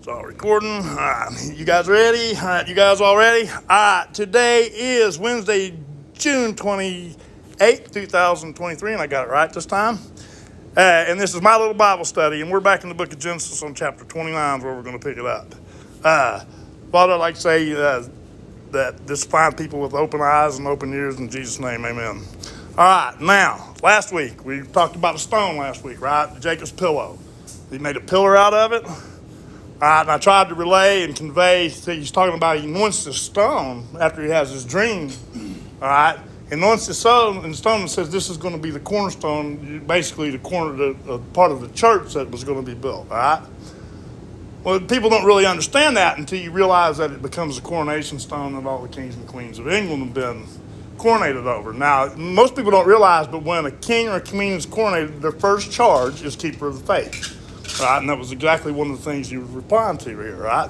It's all recording. All right, you guys ready? All right, you guys all ready? All right, today is Wednesday, June 28th, 2023, and I got it right this time. And this is my little Bible study, and we're back in the book of Genesis on chapter 29 where we're going to pick it up. Father, I'd like to say that this find people with open eyes and open ears in Jesus' name, amen. All right, now, last week, we talked about a stone last week, right? Jacob's pillow. He made a pillar out of it. All right, and I tried to relay and convey, he's talking about he anoints the stone after he has his dream. All right, he anoints the stone and says this is going to be the cornerstone, basically the part of the church that was going to be built. All right. Well, people don't really understand that until you realize that it becomes the coronation stone that all the kings and queens of England have been coronated over. Now, most people don't realize, but when a king or a queen is coronated, their first charge is keeper of the faith. Right, and that was exactly one of the things you were replying to here, right?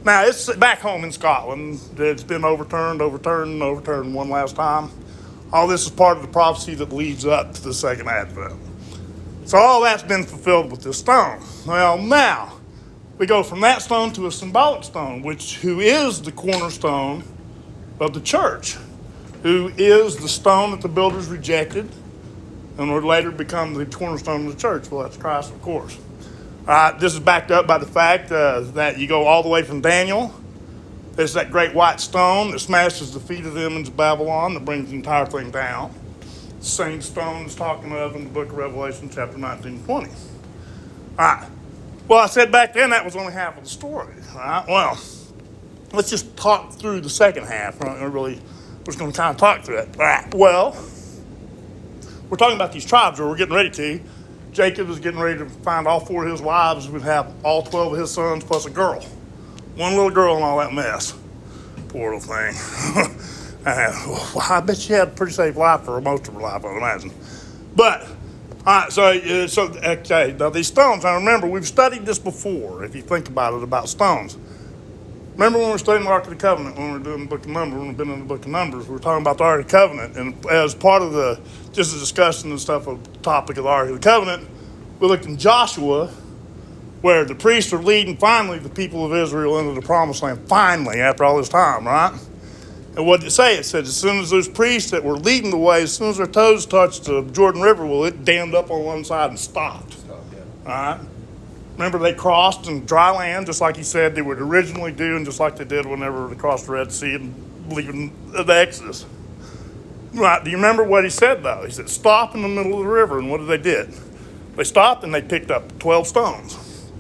Now, it's back home in Scotland. It's been overturned one last time. All this is part of the prophecy that leads up to the second advent. So all that's been fulfilled with this stone. Well, now, we go from that stone to a symbolic stone, who is the cornerstone of the church, who is the stone that the builders rejected and would later become the cornerstone of the church. Well, that's Christ, of course. This is backed up by the fact that you go all the way from Daniel. There's that great white stone that smashes the feet of them into Babylon that brings the entire thing down. The same stone is talking of in the book of Revelation, chapter 19 and 20. All right. Well, I said back then that was only half of the story. All right. Well, let's just talk through the second half. We're just going to kind of talk through it. All right. Well, we're talking about these tribes, or we're getting ready to. Jacob is getting ready to find all 4 of his wives, would have all 12 of his sons plus a girl. One little girl and all that mess. Poor little thing. I bet she had a pretty safe life for most of her life, I'd imagine. But, all right, okay, now these stones, now remember, we've studied this before, if you think about it, about stones. Remember when we were studying the Ark of the Covenant, when we were doing the book of Numbers, when we've been in the book of Numbers, we were talking about the Ark of the Covenant, and as part of just the discussion and stuff of the topic of the Ark of the Covenant, we looked in Joshua, where the priests are leading finally the people of Israel into the promised land, finally, after all this time, right? And what did it say? It said as soon as those priests that were leading the way, as soon as their toes touched the Jordan River, well, it dammed up on one side and stopped. All right? Remember, they crossed in dry land, just like he said they would originally do, and just like they did whenever they crossed the Red Sea and leaving the Exodus. Right? Do you remember what he said, though? He said, stop in the middle of the river, and what did they do? They stopped, and they picked up 12 stones.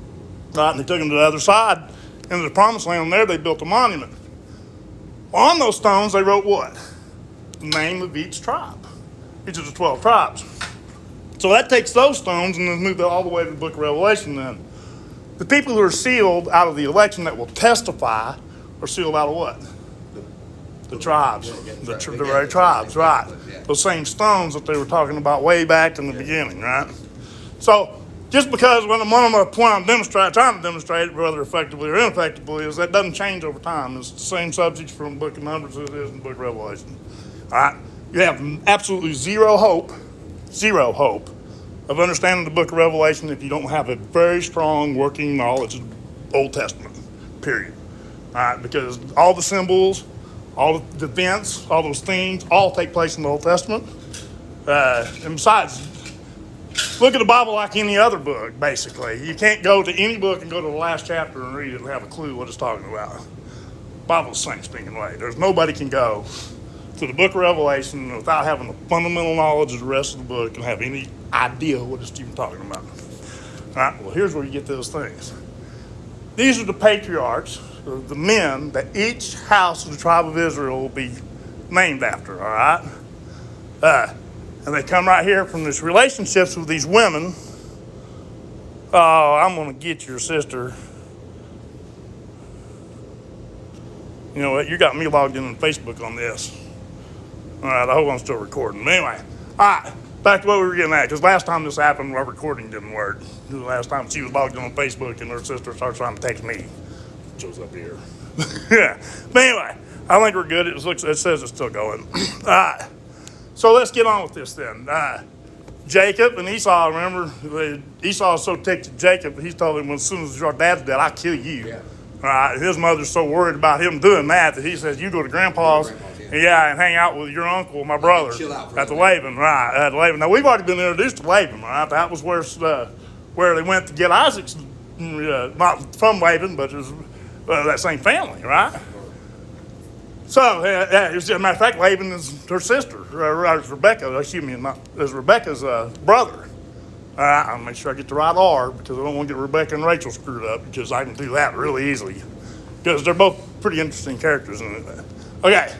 Right? And they took them to the other side, into the promised land, and there they built a monument. On those stones, they wrote what? The name of each tribe. Each of the 12 tribes. So that takes those stones and then move all the way to the book of Revelation then. The people who are sealed out of the election that will testify are sealed out of what? The tribes. The very tribes, right. Those same stones that they were talking about way back in the beginning, right? So just because one of the point I'm trying to demonstrate, whether effectively or ineffectively, is that doesn't change over time. It's the same subjects from the book of Numbers as it is in the book of Revelation. All right? You have absolutely zero hope of understanding the book of Revelation if you don't have a very strong working knowledge of the Old Testament, period. All right, because all the symbols, all the events, all those things, all take place in the Old Testament. And besides, look at the Bible like any other book, basically. You can't go to any book and go to the last chapter and read it and have a clue what it's talking about. The Bible's the same stinking way. There's nobody can go to the book of Revelation without having the fundamental knowledge of the rest of the book and have any idea what it's even talking about. All right, well, here's where you get those things. These are the patriarchs, the men that each house of the tribe of Israel will be named after, all right? And they come right here from these relationships with these women. Oh, I'm going to get your sister. You know what? You got me logged in on Facebook on this. All right, I hope I'm still recording. But anyway, all right, back to what we were getting at. Because last time this happened, our recording didn't work. The last time she was logged in on Facebook and her sister started trying to text me. It shows up here. Yeah. But anyway, I think we're good. It says it's still going. All right. So let's get on with this then. Jacob and Esau, remember, Esau was so ticked at Jacob, he told him, well, as soon as your dad's dead, I'll kill you. Yeah. All right, his mother's so worried about him doing that he says, you go to Grandpa's, and hang out with your uncle, my brother, at the Laban, right, at Laban. Now, we've already been introduced to Laban, right? That was where they went to get Isaac's, not from Laban, but it was that same family, right? So, as a matter of fact, Laban is her sister, Rebecca, is Rebecca's brother. I'll make sure I get the right R because I don't want to get Rebecca and Rachel screwed up because I can do that really easily because they're both pretty interesting characters in it. Okay,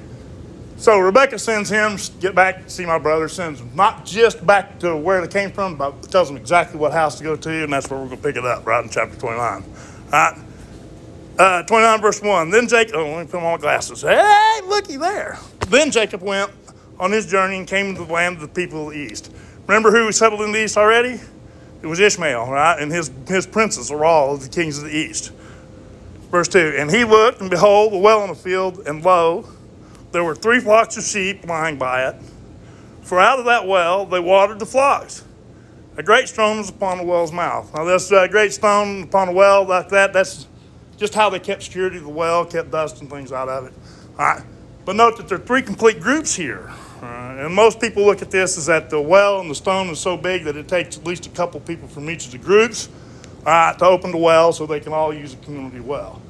so Rebecca sends him, get back to see my brother, sends him not just back to where they came from, but tells him exactly what house to go to, and that's where we're going to pick it up, right in chapter 29. All right. 29 verse 1. Then Jacob, let me put on my glasses. Hey, looky there. Then Jacob went on his journey and came to the land of the people of the east. Remember who settled in the east already? It was Ishmael, right? And his princes are all the kings of the east. Verse 2. And he looked, and behold, a well in the field, and lo, there were 3 flocks of sheep lying by it. For out of that well they watered the flocks. A great stone was upon the well's mouth. Now this great stone upon the well, like that's just how they kept security of the well, kept dust and things out of it. All right. But note that there are 3 complete groups here. And most people look at this as that the well and the stone is so big that it takes at least a couple people from each of the groups to open the well so they can all use the community well.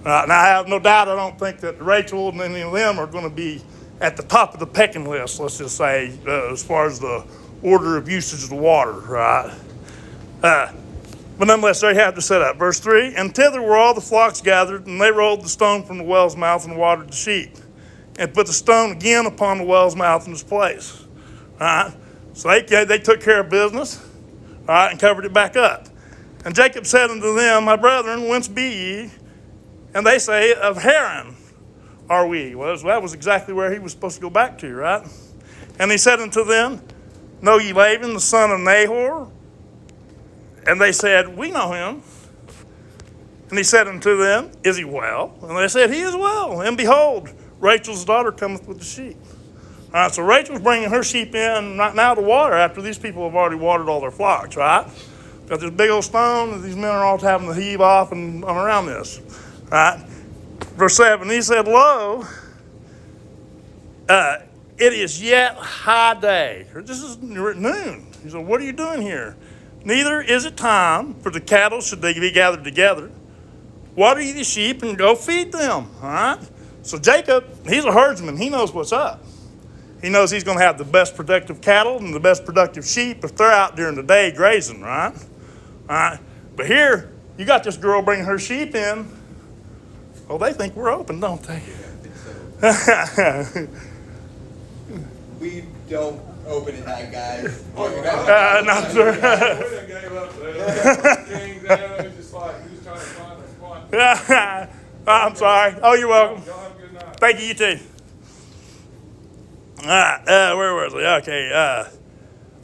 Now, I have no doubt, I don't think that Rachel and any of them are going to be at the top of the pecking list, let's just say, as far as the order of usage of the water, right? But nonetheless, there you have the setup. Verse 3, and thither were all the flocks gathered, and they rolled the stone from the well's mouth and watered the sheep, and put the stone again upon the well's mouth in its place. All right? So they took care of business, all right, and covered it back up. And Jacob said unto them, my brethren, whence be ye? And they say, of Haran are we. Well, that was exactly where he was supposed to go back to, right? And he said unto them, know ye Laban, the son of Nahor? And they said, we know him. And he said unto them, is he well? And they said, he is well. And behold, Rachel's daughter cometh with the sheep. All right, so Rachel's bringing her sheep in right now to water after these people have already watered all their flocks, right? Got this big old stone that these men are all having to heave off and around this, right? Verse 7, he said, lo, it is yet high day. This is noon. He said, what are you doing here? Neither is it time for the cattle should they be gathered together. Water ye the sheep and go feed them, all right? So Jacob, he's a herdsman. He knows what's up. He knows he's going to have the best productive cattle and the best productive sheep if they're out during the day grazing, right? All right. But here, you got this girl bringing her sheep in. Oh, they think we're open, don't they? Yeah, I think so. We don't open at night, guys. Not sure. We done gave up there. Kings out, it's just like we was trying to find a spot. I'm sorry. Oh, you're welcome. Y'all have a good night. Thank you, you too. All right, where was we?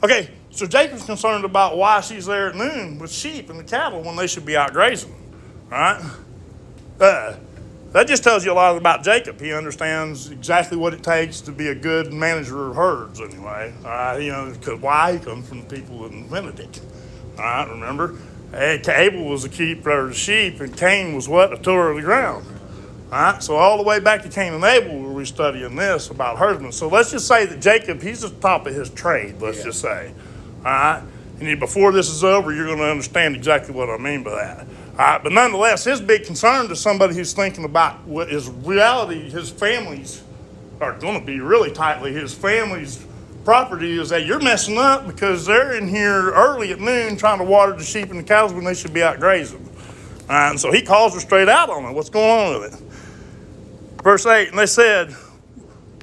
Okay, so Jacob's concerned about why she's there at noon with sheep and the cattle when they should be out grazing, right? That just tells you a lot about Jacob. He understands exactly what it takes to be a good manager of herds, anyway. Because why? He comes from the people that invented it. All right, remember? Abel was a keeper of the sheep, and Cain was what? A tiller of the ground. All right, so all the way back to Cain and Abel, we're studying this about herdsmen. So let's just say that Jacob, he's at the top of his trade, let's just say. All right, and before this is over, you're going to understand exactly what I mean by that. All right, but nonetheless, his big concern to somebody who's thinking about what is reality, his families are going to be really tightly, his family's property is that you're messing up because they're in here early at noon trying to water the sheep and the cows when they should be out grazing. And so he calls her straight out on it. What's going on with it? Verse 8, and they said,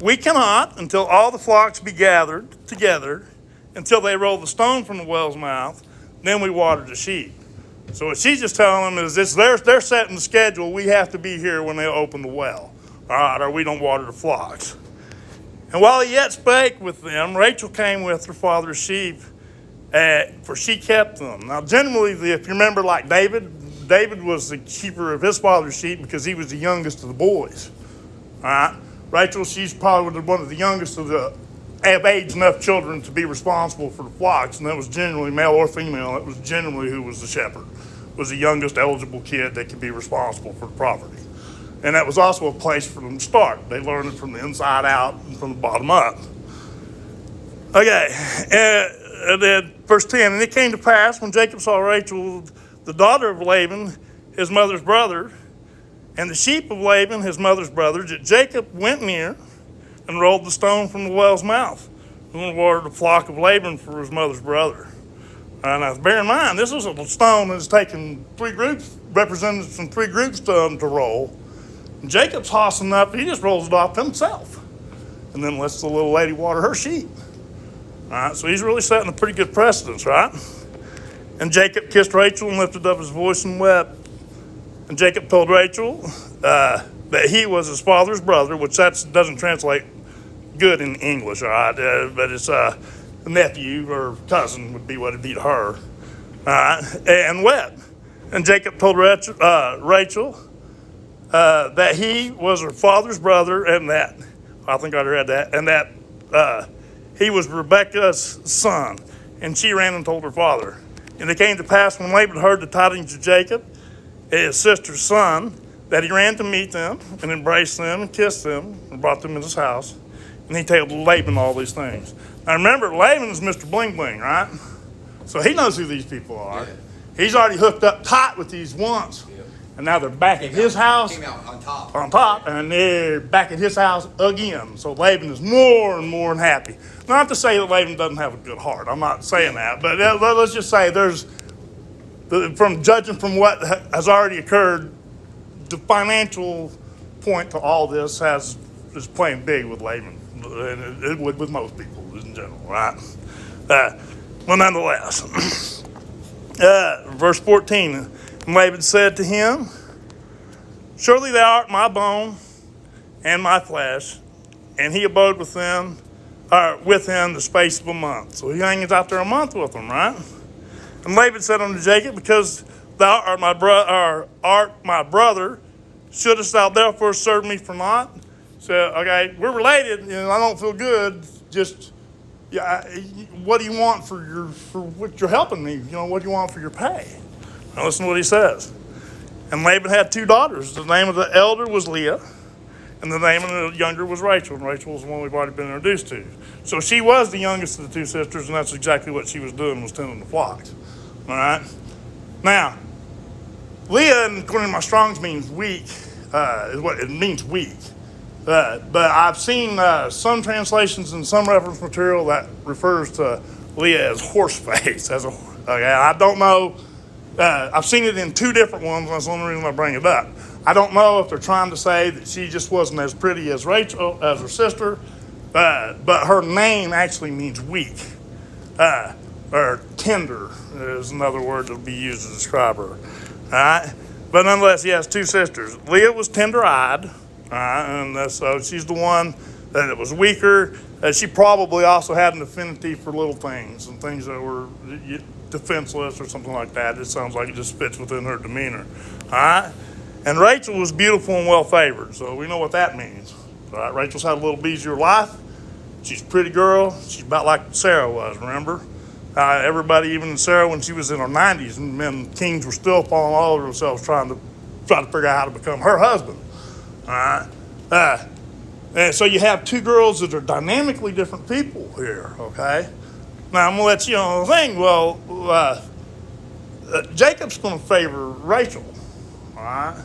we cannot until all the flocks be gathered together, until they roll the stone from the well's mouth, then we water the sheep. So what she's just telling them is they're setting the schedule. We have to be here when they open the well, all right, or we don't water the flocks. And while he yet spake with them, Rachel came with her father's sheep, for she kept them. Now, generally, if you remember, like David was the keeper of his father's sheep because he was the youngest of the boys. All right, Rachel, she's probably one of the youngest of the have age enough children to be responsible for the flocks, and that was generally male or female. It was generally who was the shepherd, was the youngest eligible kid that could be responsible for the property. And that was also a place for them to start. They learned it from the inside out and from the bottom up. Okay, and then verse 10, and it came to pass when Jacob saw Rachel, the daughter of Laban, his mother's brother, and the sheep of Laban, his mother's brother, that Jacob went near and rolled the stone from the well's mouth and watered the flock of Laban for his mother's brother. Now, bear in mind, this was a stone that's taken three groups, represented from three groups to roll. And Jacob's hossing up, he just rolls it off himself and then lets the little lady water her sheep. All right, so he's really setting a pretty good precedence, right? And Jacob kissed Rachel and lifted up his voice and wept. And Jacob told Rachel that he was his father's brother, which that doesn't translate good in English, all right? But it's a nephew or cousin would be what it'd be to her, all right? And wept. And Jacob told Rachel that he was her father's brother, and that, I think I read that, and that he was Rebekah's son. And she ran and told her father. And it came to pass when Laban heard the tidings of Jacob, his sister's son, that he ran to meet them and embraced them and kissed them and brought them in his house. And he told Laban all these things. Now remember, Laban is Mr. Bling Bling, right? So he knows who these people are. Yeah. He's already hooked up tight with these once. Yeah. And now they're back at his house. Came out on top. On top, and they're back at his house again. So Laban is more and more happy. Not to say that Laban doesn't have a good heart. I'm not saying that. But let's just say from judging from what has already occurred, the financial point to all this is playing big with Laban, and it would with most people in general, right? Well, nonetheless, verse 14, and Laban said to him, surely thou art my bone and my flesh. And he abode with him the space of a month. So he hangs out there a month with them, right? And Laban said unto Jacob, because thou art my brother, shouldest thou therefore serve me for naught? So, okay, we're related, and I don't feel good. Just, what do you want for what you're helping me? What do you want for your pay? Now listen to what he says. And Laban had two daughters. The name of the elder was Leah, and the name of the younger was Rachel. And Rachel was the one we've already been introduced to. So she was the youngest of the two sisters, and that's exactly what she was doing, was tending the flocks. All right? Now, Leah, according to my Strong's, means weak, is what it means, weak. But I've seen some translations and some reference material that refers to Leah as horse face. Okay, I don't know. I've seen it in two different ones. That's the only reason I bring it up. I don't know if they're trying to say that she just wasn't as pretty as Rachel, as her sister, but her name actually means weak, or tender is another word that will be used to describe her. All right, but nonetheless, he has two sisters. Leah was tender-eyed, and so she's the one that was weaker. She probably also had an affinity for little things and things that were defenseless or something like that. It sounds like it just fits within her demeanor. All right? And Rachel was beautiful and well-favored, so we know what that means. All right? Rachel's had a little easier life. She's a pretty girl. She's about like Sarah was, remember? Everybody, even Sarah, when she was in her 90s, and kings were still falling all over themselves trying to figure out how to become her husband. All right? And so you have two girls that are dynamically different people here, okay? Now, I'm going to let you know the thing. Well, Jacob's going to favor Rachel, all right?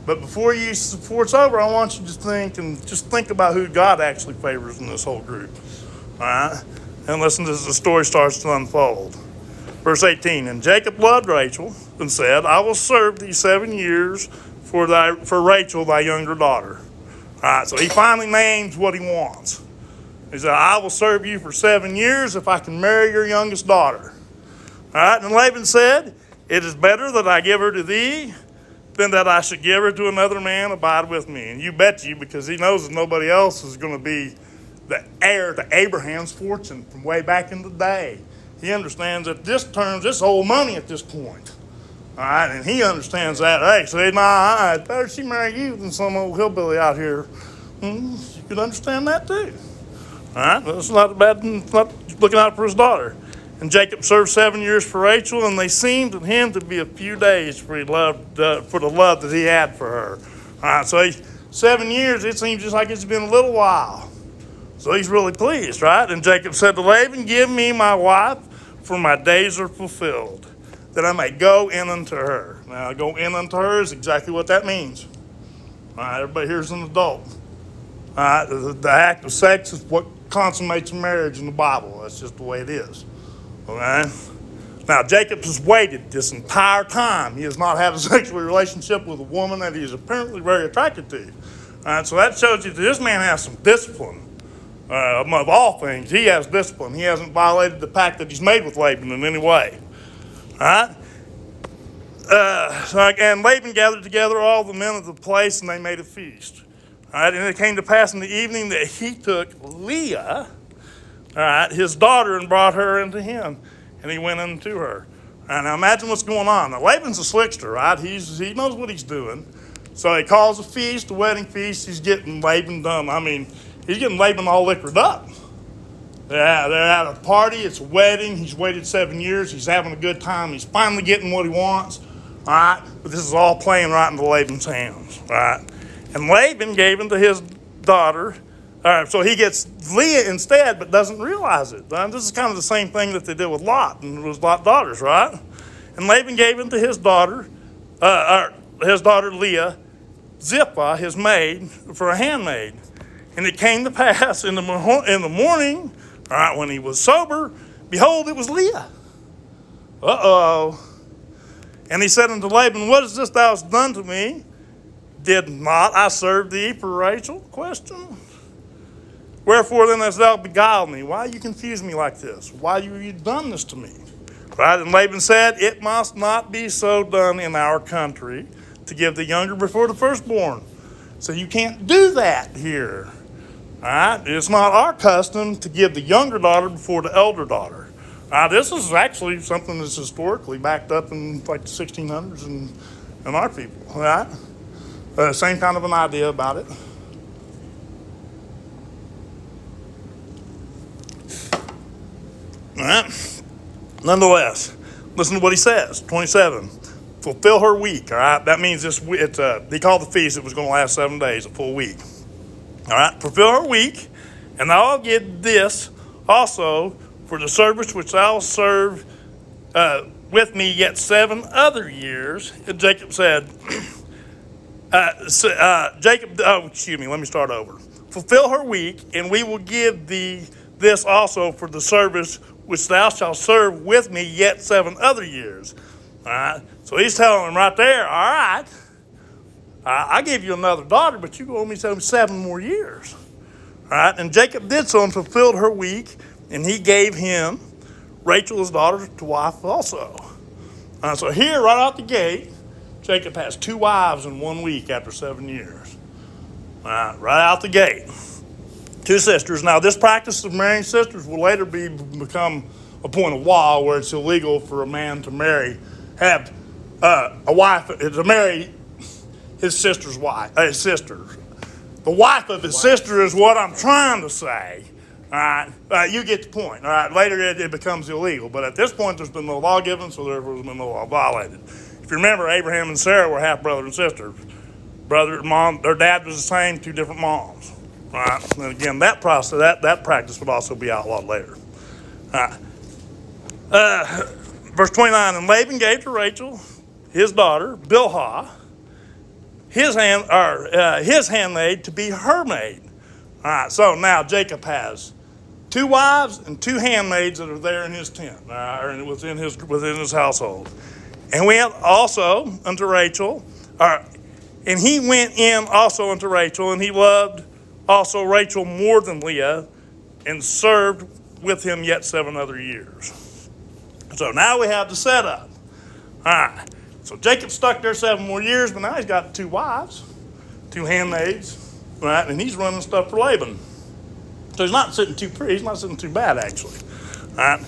But before it's over, I want you to think about who God actually favors in this whole group, all right? And listen as the story starts to unfold. Verse 18, and Jacob loved Rachel and said, I will serve thee 7 years for Rachel, thy younger daughter. All right, so he finally names what he wants. He said, I will serve you for 7 years if I can marry your youngest daughter. All right, and Laban said, it is better that I give her to thee than that I should give her to another man abide with me. And you bet you, because he knows that nobody else is going to be the heir to Abraham's fortune from way back in the day. He understands that this old money at this point. All right, and he understands that. Hey, so it's better she marry you than some old hillbilly out here. You could understand that too. All right, that's not bad, not looking out for his daughter. And Jacob served 7 years for Rachel, and they seemed to him to be a few days for the love that he had for her. All right, so 7 years, it seems just like it's been a little while. So he's really pleased, right? And Jacob said to Laban, give me my wife, for my days are fulfilled, that I may go in unto her. Now, go in unto her is exactly what that means. All right, everybody here's an adult. All right, the act of sex is what consummates marriage in the Bible. That's just the way it is. Okay? Now, Jacob has waited this entire time. He has not had a sexual relationship with a woman that he is apparently very attracted to. All right, so that shows you that this man has some discipline. Of all things, he has discipline. He hasn't violated the pact that he's made with Laban in any way. All right? And Laban gathered together all the men of the place, and they made a feast. All right, and it came to pass in the evening that he took Leah, all right, his daughter, and brought her into him, and he went into her. All right, now imagine what's going on. Now Laban's a slickster, right? He knows what he's doing. So he calls a feast, a wedding feast. He's getting Laban done. I mean, he's getting Laban all liquored up. They're at a party. It's a wedding. He's waited 7 years. He's having a good time. He's finally getting what he wants. All right, but this is all playing right into Laban's hands, right? And Laban gave unto his daughter. All right, so he gets Leah instead, but doesn't realize it. This is kind of the same thing that they did with Lot and with Lot's daughters, right? And Laban gave unto his daughter Leah, Zilpah, his maid, for a handmaid. And it came to pass in the morning, all right, when he was sober, behold, it was Leah. Uh-oh. And he said unto Laban, what is this thou hast done to me? Did not I serve thee for Rachel? Question. Wherefore then hast thou beguiled me? Why you confuse me like this? Why have you done this to me? Right? And Laban said, it must not be so done in our country to give the younger before the firstborn. So you can't do that here. All right? It's not our custom to give the younger daughter before the elder daughter. This is actually something that's historically backed up in like the 1600s and our people. All right? Same kind of an idea about it. All right. Nonetheless, listen to what he says. 27. Fulfill her week. All right. That means they called the feast. It was going to last 7 days, a full week. All right. Fulfill her week, and I'll give this also for the service which thou serve with me yet 7 other years. And Jacob said. Let me start over. Fulfill her week, and we will give thee this also for the service which thou shalt serve with me yet 7 other years. All right. So he's telling him right there, all right, I gave you another daughter, but you owe me 7 more years. All right. And Jacob did so and fulfilled her week, and he gave him Rachel, his daughter, to wife also. So here, right out the gate, Jacob has 2 wives in 1 week after 7 years. Right out the gate. 2 sisters. Now, this practice of marrying sisters will later become a point of law where it's illegal for a man to have a wife, to marry his sister's wife, his sister. The wife of his sister is what I'm trying to say. All right, you get the point. All right, later it becomes illegal, but at this point there's been no law given, so therefore there's been no law violated. If you remember, Abraham and Sarah were half brother and sister. Brother, mom, their dad was the same, 2 different moms. All right, and again, that process, that practice would also be outlawed later. All right. Verse 29, and Laban gave to Rachel, his daughter, Bilhah, his handmaid to be her maid. All right, so now Jacob has 2 wives and 2 handmaids that are there in his tent, or within his household. And went also unto Rachel, and he went in also unto Rachel, and he loved also Rachel more than Leah, and served with him yet 7 other years. So now we have the setup. All right, so Jacob stuck there 7 more years, but now he's got 2 wives, 2 handmaids, right? And he's running stuff for Laban. So he's not sitting too bad, actually. All right.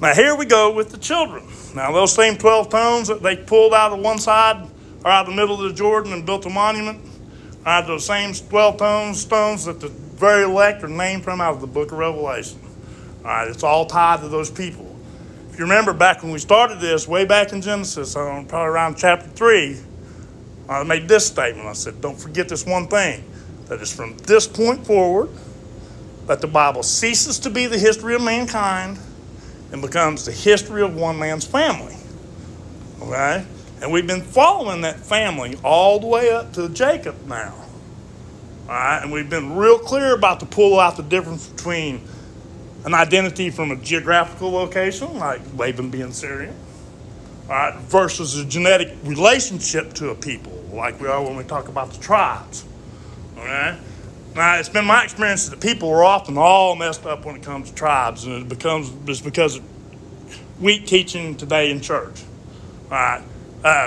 Now here we go with the children. Now those same 12 stones that they pulled out of one side or out of the middle of the Jordan and built a monument, those same 12 stones that the very elect are named from out of the book of Revelation. All right, it's all tied to those people. If you remember back when we started this, way back in Genesis, probably around chapter 3, I made this statement. I said, don't forget this one thing, that is from this point forward, that the Bible ceases to be the history of mankind and becomes the history of one man's family. Okay? And we've been following that family all the way up to Jacob now. All right? And we've been real clear about to pull out the difference between an identity from a geographical location, like Laban being Syrian, all right, versus a genetic relationship to a people, like we are when we talk about the tribes. Okay? Now, it's been my experience that people are often all messed up when it comes to tribes, and it's because of weak teaching today in church. All right?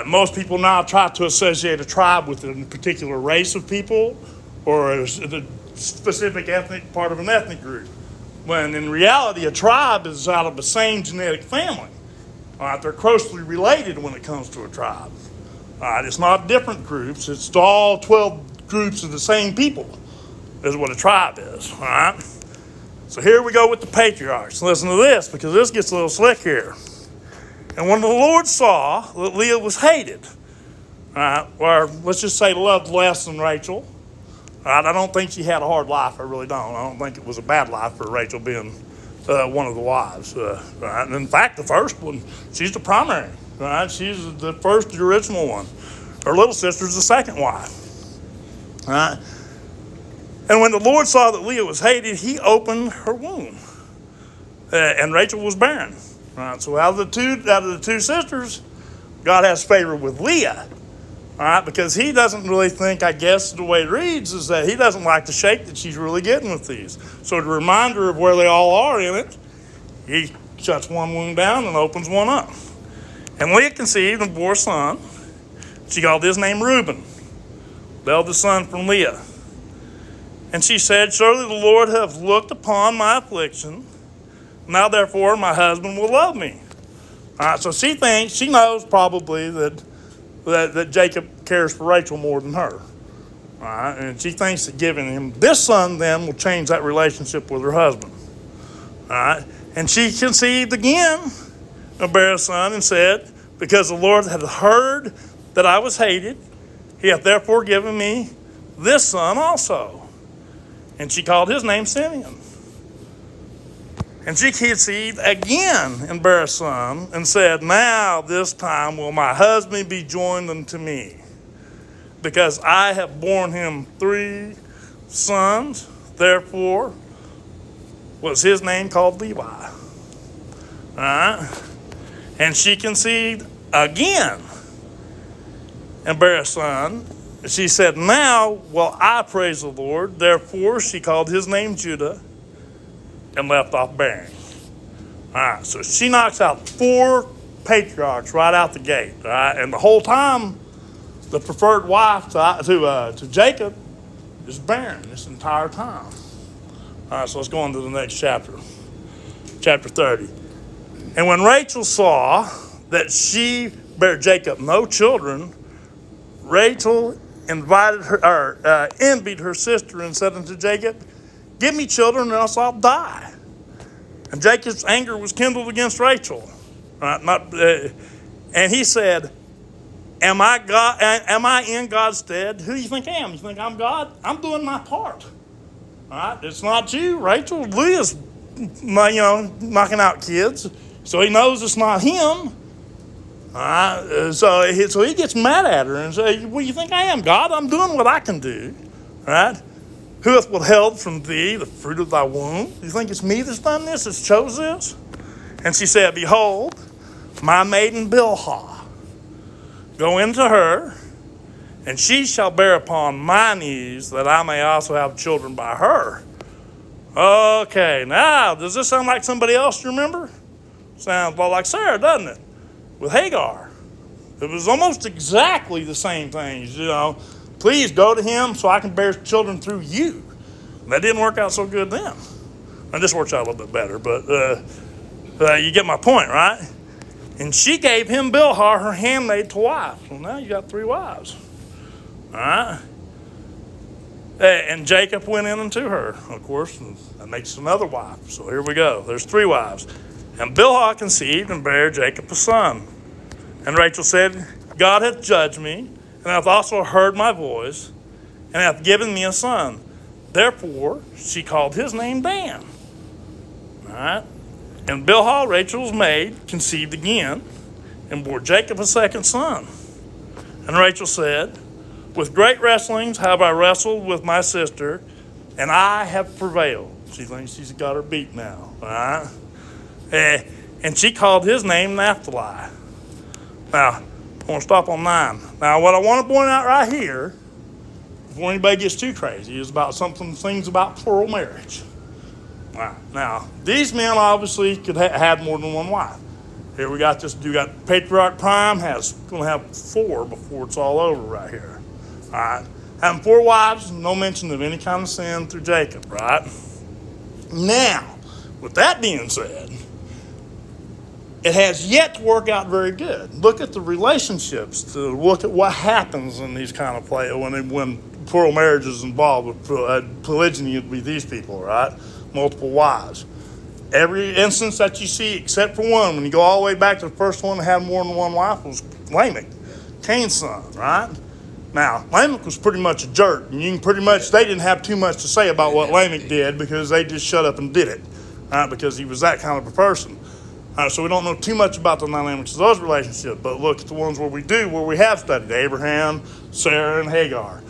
Most people now try to associate a tribe with a particular race of people or a specific ethnic part of an ethnic group, when in reality a tribe is out of the same genetic family. All right? They're closely related when it comes to a tribe. All right? It's not different groups. It's all 12 groups of the same people is what a tribe is. All right? So here we go with the patriarchs. Listen to this, because this gets a little slick here. And when the Lord saw that Leah was hated, or let's just say loved less than Rachel, I don't think she had a hard life. I really don't. I don't think it was a bad life for Rachel being one of the wives. Right? And in fact, the first one, she's the primary. Right? She's the first, the original one. Her little sister's the second wife. Right? And when the Lord saw that Leah was hated, he opened her womb. And Rachel was barren. Right? So out of the two sisters, God has favor with Leah. All right, because he doesn't really think, I guess the way it reads is that he doesn't like the shape that she's really getting with these. So to remind her of where they all are in it, he shuts one womb down and opens one up. And Leah conceived and bore a son. She called his name Reuben, the eldest son from Leah. And she said, surely the Lord hath looked upon my affliction. Now therefore my husband will love me. All right, so she knows probably that Jacob cares for Rachel more than her. All right? And she thinks that giving him this son then will change that relationship with her husband. All right? And she conceived again and bare a son and said, because the Lord hath heard that I was hated, he hath therefore given me this son also. And she called his name Simeon. And she conceived again and bare a son, and said, now this time will my husband be joined unto me, because I have borne him 3 sons. Therefore was his name called Levi. All right? And she conceived again and bare a son. She said, now will I praise the Lord. Therefore she called his name Judah, and left off bearing. All right, so she knocks out 4 patriarchs right out the gate. All right, and the whole time, the preferred wife to Jacob is barren this entire time. All right, so let's go on to the next chapter, chapter 30. And when Rachel saw that she bare Jacob no children, Rachel envied her sister and said unto Jacob, give me children, or else I'll die. And Jacob's anger was kindled against Rachel. Right? And he said, am I in God's stead? Who do you think I am? You think I'm God? I'm doing my part. All right? It's not you, Rachel. Leah's knocking out kids. So he knows it's not him. All right? So he gets mad at her and says, well, you think I am God? I'm doing what I can do. All right? Who hath withheld from thee the fruit of thy womb? Do you think it's me that's done this, that's chose this? And she said, behold, my maiden Bilhah. Go into her, and she shall bear upon my knees, that I may also have children by her. Okay, now, does this sound like somebody else you remember? Sounds a lot like Sarah, doesn't it? With Hagar. It was almost exactly the same things, Please go to him so I can bear children through you. That didn't work out so good then. And this works out a little bit better, but you get my point, right? And she gave him Bilhah, her handmaid, to wife. Well, now you got 3 wives. All right? And Jacob went in unto her, of course, and that makes another wife. So here we go. There's 3 wives. And Bilhah conceived and bare Jacob a son. And Rachel said, God hath judged me, and hath also heard my voice, and hath given me a son. Therefore she called his name Dan. All right. And Bilhah, Rachel's maid, conceived again, and bore Jacob a second son. And Rachel said, with great wrestlings have I wrestled with my sister, and I have prevailed. She thinks she's got her beat now. All right. And she called his name Naphtali. Now, I want to stop on 9. Now, what I want to point out right here, before anybody gets too crazy, is about things about plural marriage. All right. Now, these men obviously could have more than one wife. Here we got this. You got Patriarch Prime going to have 4 before it's all over right here. All right. Having 4 wives, no mention of any kind of sin through Jacob, right? Now, with that being said, it has yet to work out very good. Look at the relationships, to look at what happens in these kind of play when plural marriage is involved with polygyny with these people, right? Multiple wives. Every instance that you see, except for one, when you go all the way back to the first one to have more than one wife, was Lamech, Cain's son, right? Now, Lamech was pretty much a jerk, and you can pretty much, they didn't have too much to say about what Lamech did because they just shut up and did it, right? Because he was that kind of a person. So we don't know too much about the dynamics of those relationships, but look at the ones where we have studied. Abraham, Sarah, and Hagar.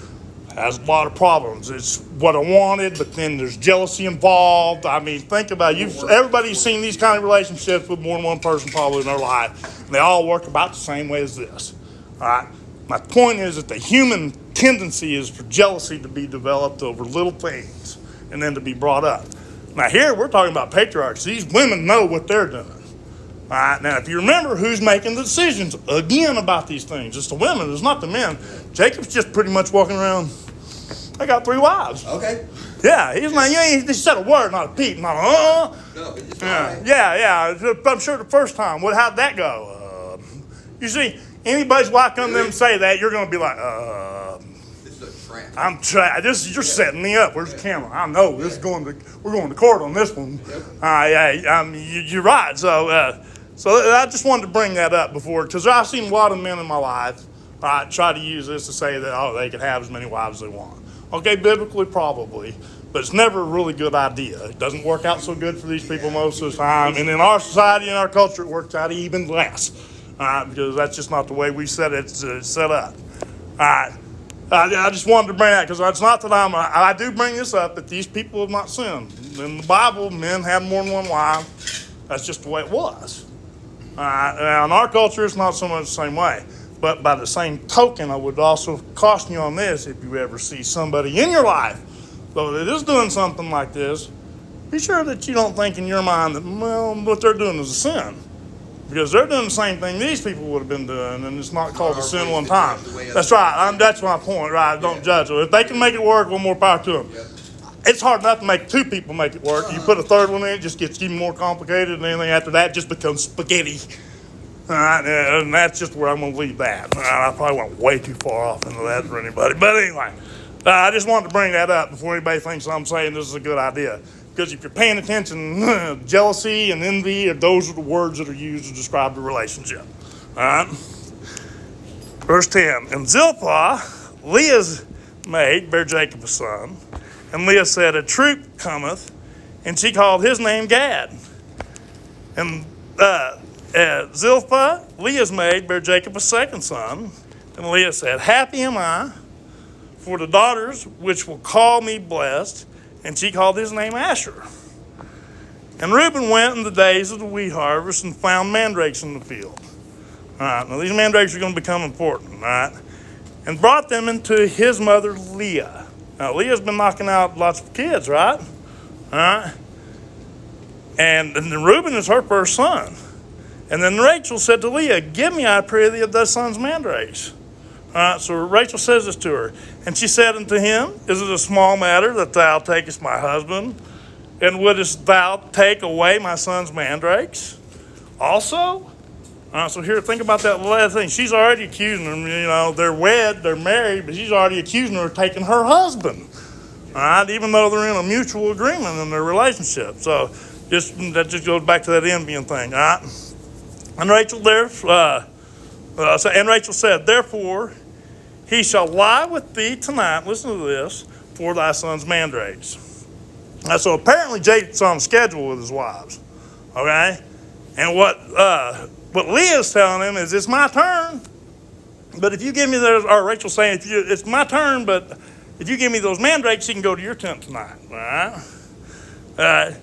Has a lot of problems. It's what I wanted, but then there's jealousy involved. I mean, think about it. Everybody's seen these kind of relationships with more than one person probably in their life, and they all work about the same way as this. All right? My point is that the human tendency is for jealousy to be developed over little things and then to be brought up. Now here we're talking about patriarchs. These women know what they're doing. All right, now if you remember who's making the decisions again about these things, it's the women, it's not the men. Jacob's just pretty much walking around, I got 3 wives. Okay. Yeah, he's like, he said a word, not a peep, not a No, but it's yeah, fine. yeah. I'm sure the first time, how'd that go? You see, anybody's wife come to them and say that, you're going to be like, This is a trap. you're setting me up. Where's the camera? I know we're going to court on this one. You're right. So I just wanted to bring that up before, because I've seen a lot of men in my life try to use this to say that, they can have as many wives as they want. Okay, biblically, probably, but it's never a really good idea. It doesn't work out so good for these people most of the time. And in our society, in our culture, it works out even less, because that's just not the way we set up. I just wanted to bring that, because it's not that I do bring this up, that these people have not sinned. In the Bible, men have more than one wife. That's just the way it was. Now, in our culture, it's not so much the same way. But by the same token, I would also caution you on this: if you ever see somebody in your life, though, that is doing something like this, be sure that you don't think in your mind that, what they're doing is a sin. Because they're doing the same thing these people would have been doing, and it's not called a sin one time. That's right. That's my point, right? Don't judge them. If they can make it work, more power to them. It's hard enough to make 2 people make it work. You put a third one in, it just gets even more complicated, and anything after that just becomes spaghetti. All right, and that's just where I'm going to leave that. I probably went way too far off into that for anybody. But anyway, I just wanted to bring that up before anybody thinks I'm saying this is a good idea. Because if you're paying attention, jealousy and envy, those are the words that are used to describe the relationship. All right? Verse 10, and Zilpah, Leah's maid, bare Jacob a son. And Leah said, a troop cometh, and she called his name Gad. And Zilpah, Leah's maid, bare Jacob a second son. And Leah said, happy am I for the daughters which will call me blessed. And she called his name Asher. And Reuben went in the days of the wheat harvest and found mandrakes in the field. All right, now these mandrakes are going to become important, all right? And brought them into his mother Leah. Now, Leah's been knocking out lots of kids, right? All right? And Reuben is her first son. And then Rachel said to Leah, give me, I pray thee, of thy son's mandrakes. All right, so Rachel says this to her. And she said unto him, is it a small matter that thou takest my husband? And wouldest thou take away my son's mandrakes also? All right, so here, think about that last thing. She's already accusing him, they're wed, they're married, but she's already accusing her of taking her husband. All right, even though they're in a mutual agreement in their relationship. So that just goes back to that envying thing. All right. And Rachel said, therefore, he shall lie with thee tonight. Listen to this, for thy son's mandrakes. Now, so apparently Jacob's on schedule with his wives. Okay, and what Leah's telling him is, it's my turn. But if you give me those, or Rachel's saying, it's my turn, but if you give me those mandrakes, you can go to your tent tonight. All right.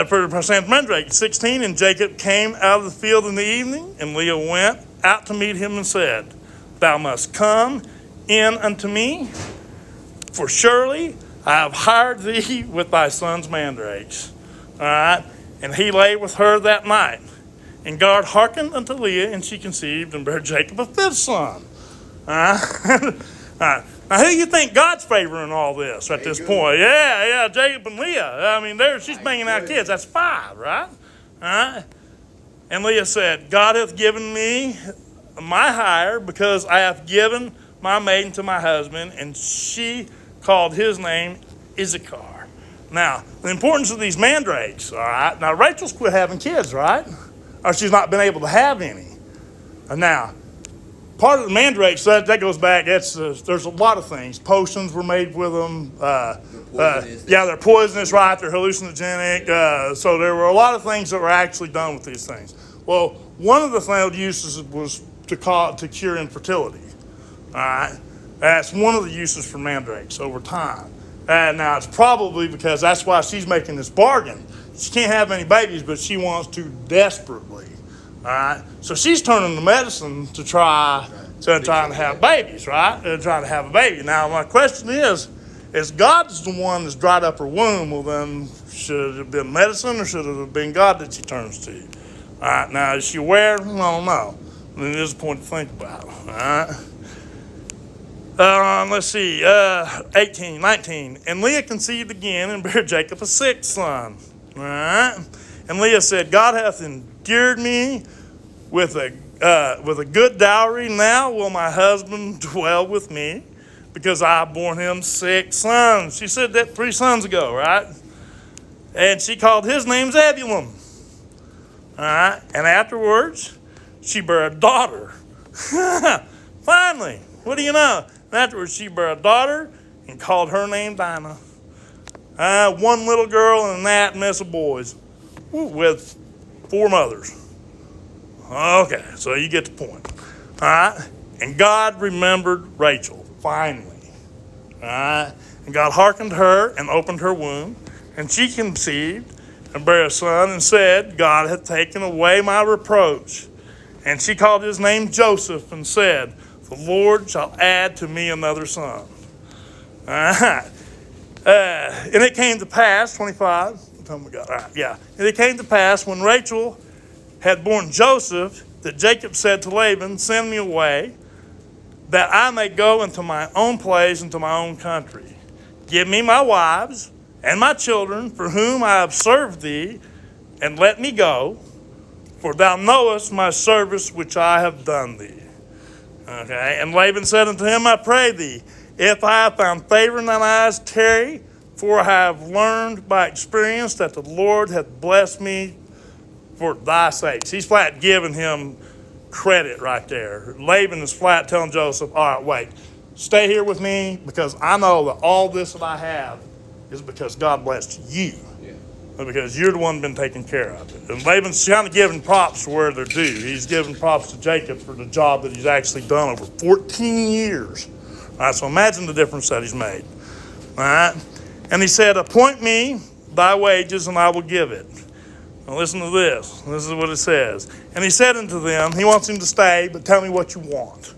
For Sam's mandrake, 16, and Jacob came out of the field in the evening, and Leah went out to meet him and said, thou must come in unto me, for surely I have hired thee with thy son's mandrakes. All right. And he lay with her that night. And God hearkened unto Leah, and she conceived and bare Jacob a fifth son. All right. All right. Now, who do you think God's favoring all this at this point? Yeah, Jacob and Leah. I mean, she's banging out kids. That's 5, right? All right. And Leah said, God hath given me my hire, because I have given my maiden to my husband. And she called his name Issachar. Now, the importance of these mandrakes, all right? Now, Rachel's quit having kids, right? Or she's not been able to have any. And now, part of the mandrakes, that goes back, there's a lot of things. Potions were made with them. They're poisonous, right? They're hallucinogenic. So there were a lot of things that were actually done with these things. Well, one of the failed uses was to cure infertility. All right? That's one of the uses for mandrakes over time. And now it's probably because that's why she's making this bargain. She can't have any babies, but she wants to desperately. All right, so she's turning to medicine to trying to have babies, right? Trying to have a baby. Now my question is God's the one that's dried up her womb? Well, then should it have been medicine, or should it have been God that she turns to? All right, now is she aware? I don't know. It is a point to think about. All right. Let's see, 18, 19. And Leah conceived again and bare Jacob a 6th son. All right. And Leah said, God hath endured me with a good dowry. Now will my husband dwell with me, because I have borne him 6 sons. She said that 3 sons ago, right? And she called his name Zebulun. All right. And afterwards, she bare a daughter. Finally, what do you know? And afterwards, she bare a daughter and called her name Dinah. One little girl and that mess of boys with 4 mothers. Okay, so you get the point. All right? And God remembered Rachel, finally. All right? And God hearkened her and opened her womb, and she conceived and bare a son, and said, God hath taken away my reproach. And she called his name Joseph, and said, the Lord shall add to me another son. All right. And it came to pass, 25. What time we got? All right, yeah. And it came to pass, when Rachel had borne Joseph, that Jacob said to Laban, send me away, that I may go into my own place, into my own country. Give me my wives and my children, for whom I have served thee, and let me go, for thou knowest my service which I have done thee. Okay, and Laban said unto him, I pray thee, if I have found favor in thine eyes, tarry, for I have learned by experience that the Lord hath blessed me for thy sakes. He's flat giving him credit right there. Laban is flat telling Joseph, all right, wait, stay here with me, because I know that all this that I have is because God blessed you. Because you're the one been taking care of it. And Laban's kind of giving props for where they're due. He's giving props to Jacob for the job that he's actually done over 14 years. All right, so imagine the difference that he's made. All right, and he said, appoint me thy wages, and I will give it. Now listen to this. This is what it says. And he said unto them, he wants him to stay, but tell me what you want.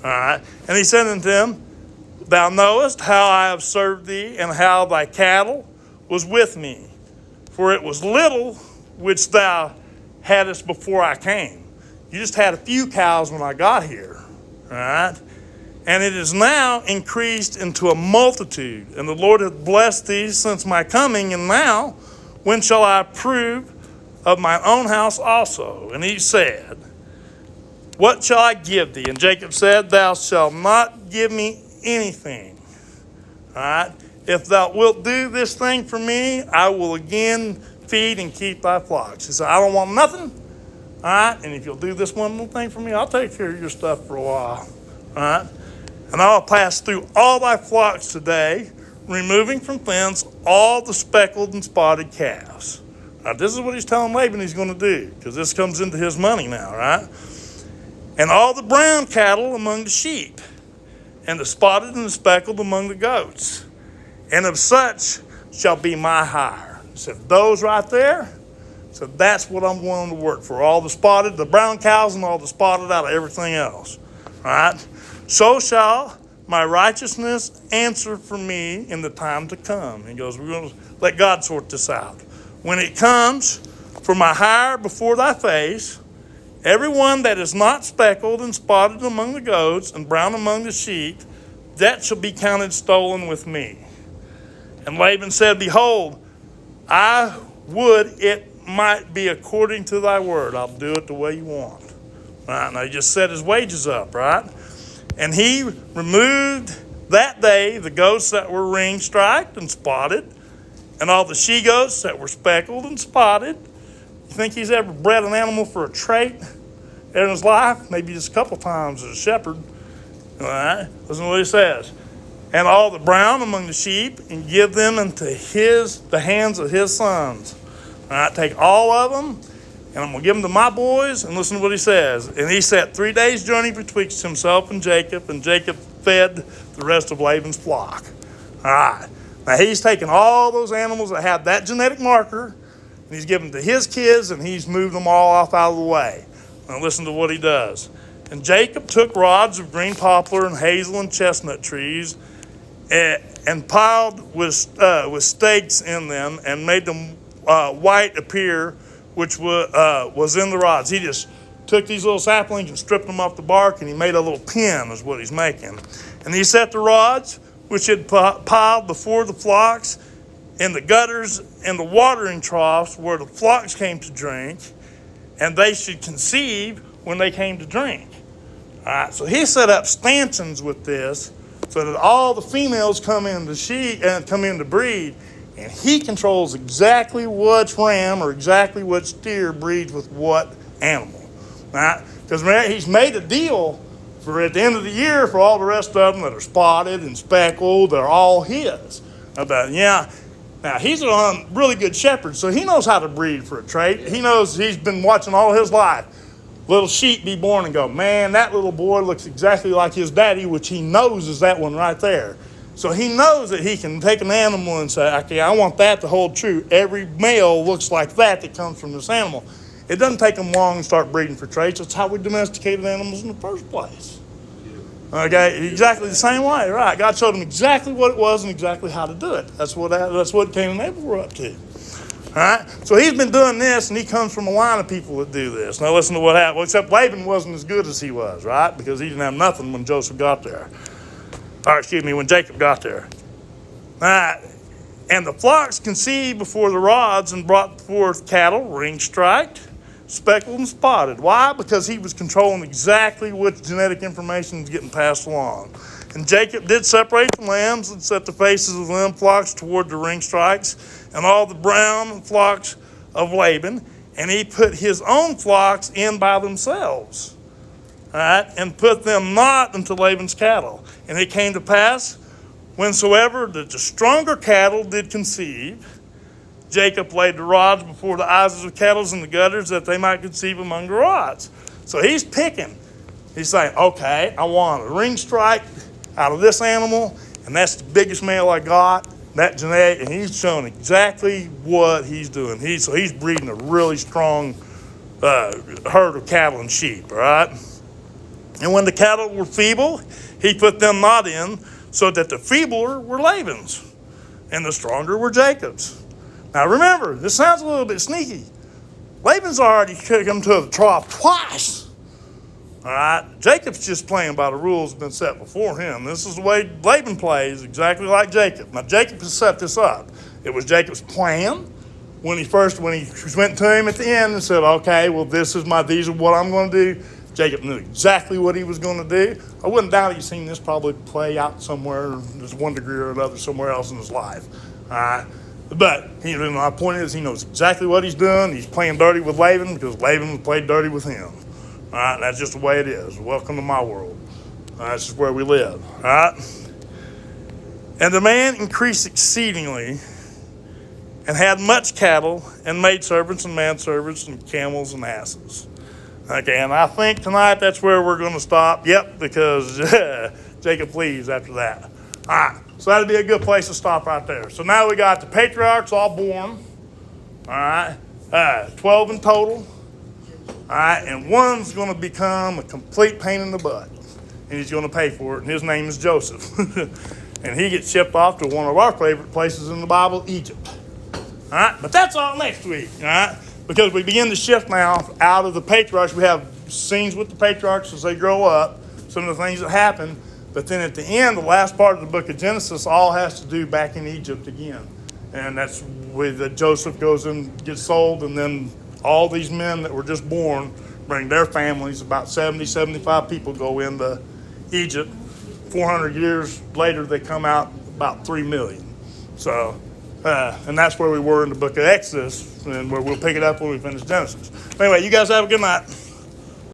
All right, and he said unto them, thou knowest how I have served thee, and how thy cattle was with me. For it was little which thou hadst before I came. You just had a few cows when I got here. All right? And it is now increased into a multitude. And the Lord hath blessed thee since my coming. And now, when shall I approve of my own house also? And he said, what shall I give thee? And Jacob said, thou shalt not give me anything. All right? If thou wilt do this thing for me, I will again feed and keep thy flocks. He said, I don't want nothing. All right? And if you'll do this one little thing for me, I'll take care of your stuff for a while. All right? And I'll pass through all thy flocks today, removing from thence all the speckled and spotted calves. Now, this is what he's telling Laban he's going to do, because this comes into his money now, right? And all the brown cattle among the sheep, and the spotted and the speckled among the goats. And of such shall be my hire. So those right there, so that's what I'm willing to work for. All the spotted, the brown cows, and all the spotted out of everything else. All right? So shall my righteousness answer for me in the time to come. He goes, we're going to let God sort this out. When it comes for my hire before thy face, everyone that is not speckled and spotted among the goats and brown among the sheep, that shall be counted stolen with me. And Laban said, behold, I would it might be according to thy word. I'll do it the way you want. Right? Now he just set his wages up, right? And he removed that day the goats that were ring-striped and spotted, and all the she-goats that were speckled and spotted. You think he's ever bred an animal for a trait in his life? Maybe just a couple times as a shepherd. All right? Listen to what he says. And all the brown among the sheep, and give them into the hands of his sons. All right, take all of them, and I'm going to give them to my boys, and listen to what he says. And he set 3 days' journey betwixt himself and Jacob fed the rest of Laban's flock. All right. Now he's taken all those animals that have that genetic marker, and he's given them to his kids, and he's moved them all off out of the way. Now listen to what he does. And Jacob took rods of green poplar and hazel and chestnut trees, and piled with stakes in them, and made them white appear, which was in the rods. He just took these little saplings and stripped them off the bark, and he made a little pen, is what he's making. And he set the rods, which had piled before the flocks, in the gutters and the watering troughs where the flocks came to drink, and they should conceive when they came to drink. All right, so he set up stanchions with this, so that all the females come in to breed, and he controls exactly which ram or exactly which steer breeds with what animal. Right? Because he's made a deal for at the end of the year for all the rest of them that are spotted and speckled, they're all his. Now he's a really good shepherd, so he knows how to breed for a trait. He knows, he's been watching all his life little sheep be born and go, man, that little boy looks exactly like his daddy, which he knows is that one right there. So he knows that he can take an animal and say, okay, I want that to hold true. Every male looks like that comes from this animal. It doesn't take them long to start breeding for traits. That's how we domesticated animals in the first place. Okay, exactly the same way, right? God showed them exactly what it was and exactly how to do it. That's what Cain and Abel were up to. All right, so he's been doing this, and he comes from a line of people that do this. Now listen to what happened. Well, except Laban wasn't as good as he was, right? Because he didn't have nothing when Joseph got there. When Jacob got there. All right, and the flocks conceived before the rods and brought forth cattle, ring-striped, speckled, and spotted. Why? Because he was controlling exactly what genetic information was getting passed along. And Jacob did separate the lambs and set the faces of the lamb flocks toward the ring stripes and all the brown flocks of Laban. And he put his own flocks in by themselves, all right, and put them not into Laban's cattle. And it came to pass, whensoever that the stronger cattle did conceive, Jacob laid the rods before the eyes of the cattle in the gutters that they might conceive among the rods. So he's picking. He's saying, okay, I want a ring stripe out of this animal, and that's the biggest male I got, that genetic, and he's showing exactly what he's doing. So he's breeding a really strong herd of cattle and sheep, all right? And when the cattle were feeble, he put them not in, so that the feebler were Laban's, and the stronger were Jacob's. Now remember, this sounds a little bit sneaky. Laban's already come to the trough twice. All right, Jacob's just playing by the rules that have been set before him. This is the way Laban plays, exactly like Jacob. Now, Jacob has set this up. It was Jacob's plan when he went to him at the end and said, okay, well, these are what I'm going to do. Jacob knew exactly what he was going to do. I wouldn't doubt he's seen this probably play out somewhere, there's one degree or another, somewhere else in his life. All right. But my point is, he knows exactly what he's doing. He's playing dirty with Laban because Laban played dirty with him. All right, that's just the way it is. Welcome to my world. That's just where we live. All right. And the man increased exceedingly, and had much cattle, and maidservants, and manservants, and camels, and asses. Okay, and I think tonight that's where we're going to stop. Yep, because Jacob leaves after that. All right, so that'd be a good place to stop right there. So now we got the patriarchs all born. All right, 12 in total. All right, and one's going to become a complete pain in the butt, and he's going to pay for it, and his name is Joseph. And he gets shipped off to one of our favorite places in the Bible, Egypt. All right, but that's all next week, all right? Because we begin to shift now out of the patriarchs. We have scenes with the patriarchs as they grow up, some of the things that happen. But then at the end, the last part of the book of Genesis all has to do back in Egypt again. And that's where Joseph goes and gets sold, and then all these men that were just born bring their families. About 70, 75 people go into Egypt. 400 years later, they come out about 3 million. So, and that's where we were in the book of Exodus, and where we'll pick it up when we finish Genesis. Anyway, you guys have a good night.